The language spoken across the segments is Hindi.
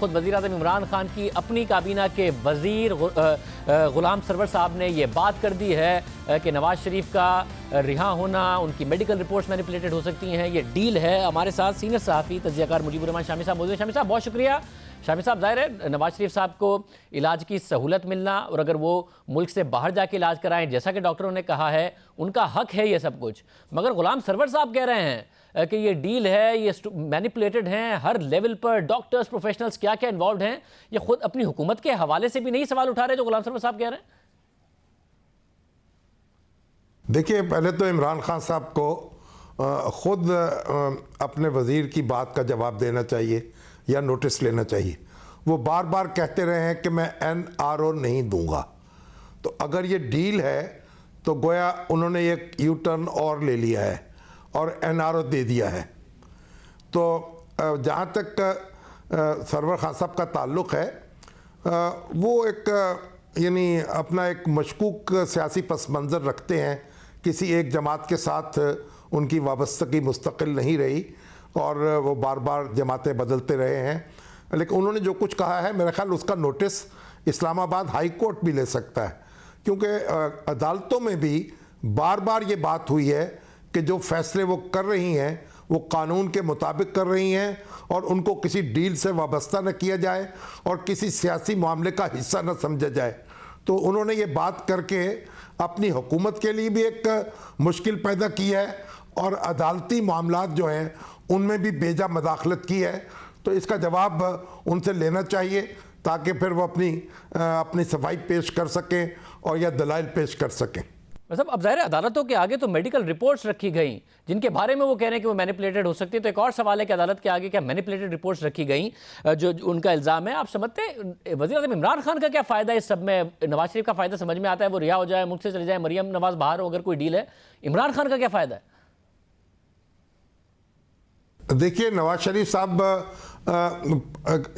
खुद वज़ीर-ए-आज़म इमरान खान की अपनी काबीना के वज़ीर गुलाम सरवर साहब ने यह बात कर दी है कि नवाज शरीफ का रिहा होना, उनकी मेडिकल रिपोर्ट्स मैनिपुलेटेड हो सकती हैं, ये डील है। हमारे साथ सीनियर सहाफ़ी तज्ज़ियाकार मुजीबुर रहमान शामी साहब मौजूद हैं। शामी साहब बहुत शुक्रिया। शामी साहब, ज़ाहिर है नवाज शरीफ साहब को इलाज की सहूलत मिलना और अगर वो मुल्क से बाहर जाके इलाज कराएं, जैसा कि डॉक्टरों ने कहा है, उनका हक है ये सब कुछ। मगर गुलाम सरवर साहब कह रहे हैं कि ये डील है, ये मैनिपुलेटेड हैं, हर लेवल पर डॉक्टर्स, प्रोफेशनल्स क्या क्या इन्वॉल्व हैं। ये खुद अपनी हुकूमत के हवाले से भी नहीं सवाल उठा रहे जो गुलाम सरवर साहब कह रहे हैं। देखिए, पहले तो इमरान खान साहब को खुद अपने वज़ीर की बात का जवाब देना चाहिए या नोटिस लेना चाहिए। वो बार बार कहते रहे हैं कि मैं NRO नहीं दूंगा। तो अगर ये डील है तो गोया उन्होंने एक यू टर्न और ले लिया है और NRO दे दिया है। तो जहाँ तक सरवर खान साहब का ताल्लुक़ है, वो एक यानी अपना एक मशकूक सियासी पस मंज़र रखते हैं। किसी एक जमात के साथ उनकी वाबस्तगी मुस्तकिल नहीं रही और वो बार बार जमातें बदलते रहे हैं। लेकिन उन्होंने जो कुछ कहा है, मेरा ख्याल उसका नोटिस इस्लामाबाद हाई कोर्ट भी ले सकता है, क्योंकि अदालतों में भी बार बार ये बात हुई है कि जो फैसले वो कर रही हैं वो कानून के मुताबिक कर रही हैं और उनको किसी डील से वाबस्ता न किया जाए और किसी सियासी मामले का हिस्सा न समझा जाए। तो उन्होंने ये बात करके अपनी हुकूमत के लिए भी एक मुश्किल पैदा की है और अदालती मामलात जो हैं उनमें भी बेजा मदाखलत की है। तो इसका जवाब उनसे लेना चाहिए ताकि फिर वो अपनी सफाई पेश कर सकें और या दलाइल पेश कर सकें। मतलब अब ज़ाहिर है अदालतों के आगे तो मेडिकल रिपोर्ट्स रखी गई जिनके बारे में वो कह रहे हैं कि वो मैनिपुलेटेड हो सकती है। तो एक और सवाल है कि अदालत के आगे क्या मैनिपुलेटेड रिपोर्ट्स रखी गई जो उनका इल्ज़ाम है। आप समझते हैं वज़ीर-ए-आज़म इमरान खान का क्या फ़ायदा है इस सब में? नवाज शरीफ का फ़ायदा समझ में आता है, वो रिहा हो जाए, मुल्क से चले जाए, मरियम नवाज बाहर हो, अगर कोई डील है। इमरान खान का क्या फ़ायदा है? देखिए, नवाज शरीफ साहब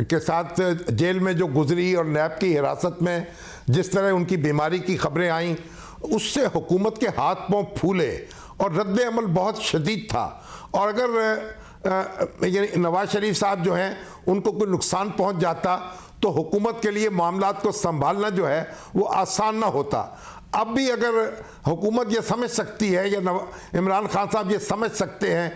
के साथ जेल में जो गुजरी और नैब की हिरासत में जिस तरह उनकी बीमारी की खबरें आईं, उससे हुकूमत के हाथ पांव फूले और रद्द अमल बहुत शदीद था। और अगर यानी नवाज शरीफ साहब जो हैं उनको कोई नुकसान पहुंच जाता तो हुकूमत के लिए मामलात को संभालना जो है वो आसान ना होता। अब भी अगर हुकूमत ये समझ सकती है या इमरान खान साहब ये समझ सकते हैं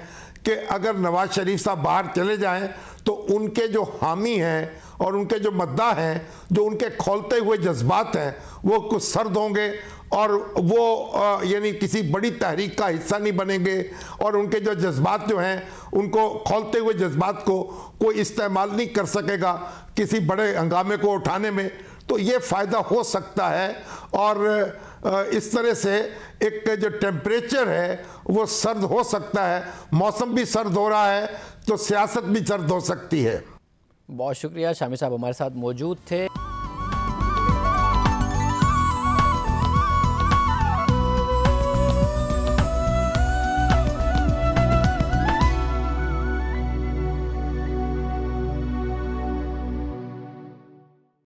कि अगर नवाज शरीफ साहब बाहर चले जाएं तो उनके जो हामी हैं और उनके जो मद्दा हैं, जो उनके खोलते हुए जज्बात हैं, वो कुछ सर्द होंगे और वो यानी किसी बड़ी तहरीक का हिस्सा नहीं बनेंगे और उनके जो जज्बात जो हैं उनको खोलते हुए जज्बात को कोई इस्तेमाल नहीं कर सकेगा किसी बड़े हंगामे को उठाने में। तो ये फ़ायदा हो सकता है और इस तरह से एक जो टेम्परेचर है वो सर्द हो सकता है। मौसम भी सर्द हो रहा है तो सियासत भी सर्द हो सकती है। बहुत शुक्रिया, शामी साहब हमारे साथ मौजूद थे।